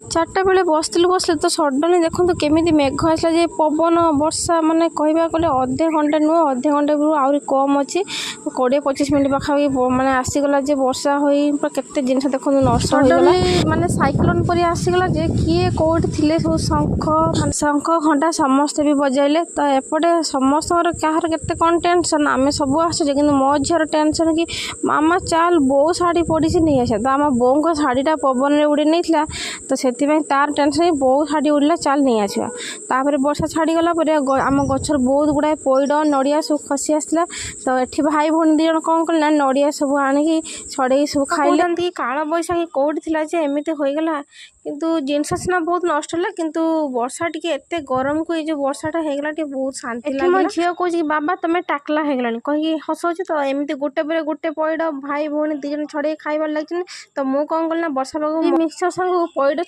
चार्टा बेले बसलु तो सडनली देखो केमी मेघ आसला जे पवन वर्षा माने कहवा गले अधे घंटे नुह अधे घंटे आहरी कम अच्छी 20-25 मिनट पाखापाखि माने आसीगला जे वर्षा हो केते जिनस देखो नष्ट होगला माने साइक्लोन परि आसीगला जे किए कोठी थिले सब शंख घंटा समस्त भी बजाइले तो एपटे समस्त कहार केते कौन टेंशन आमे सब आसुचे कि मो झीर टेंशन कि मामा चाल बो शाढ़ी पड़ी नहीं आसा तो आम बों को शाढ़ीटा पवन में उड़ी नहीं तो से तार टेंशन बहुत शाढ़ी उड़ला चल नहीं आसवा तापर वर्षा छाड़ीगला आम गचर बहुत गुड़ाए पैड नड़िया सब खसी आसला तो ये भाई भौणी दी जन कौन कले नड़िया सब आणिकी छड़े सब खाइले कि काल बैशाखी कौटी थी एमती होगला किंतु जिनस सीना बहुत नष्ट है किंतु वर्षा टी एत गरम को जो वर्षाटा होगला बहुत शांति लगे झील कहे बाबा तुम टाकला होगला कहीं हसौच तो एमती गोटे पर गोटे पैड भाई भौणी दी जन छड़े खाइबार लगे तो मुझे कौन कल वर्षा पाग मिक्सचर संग पैड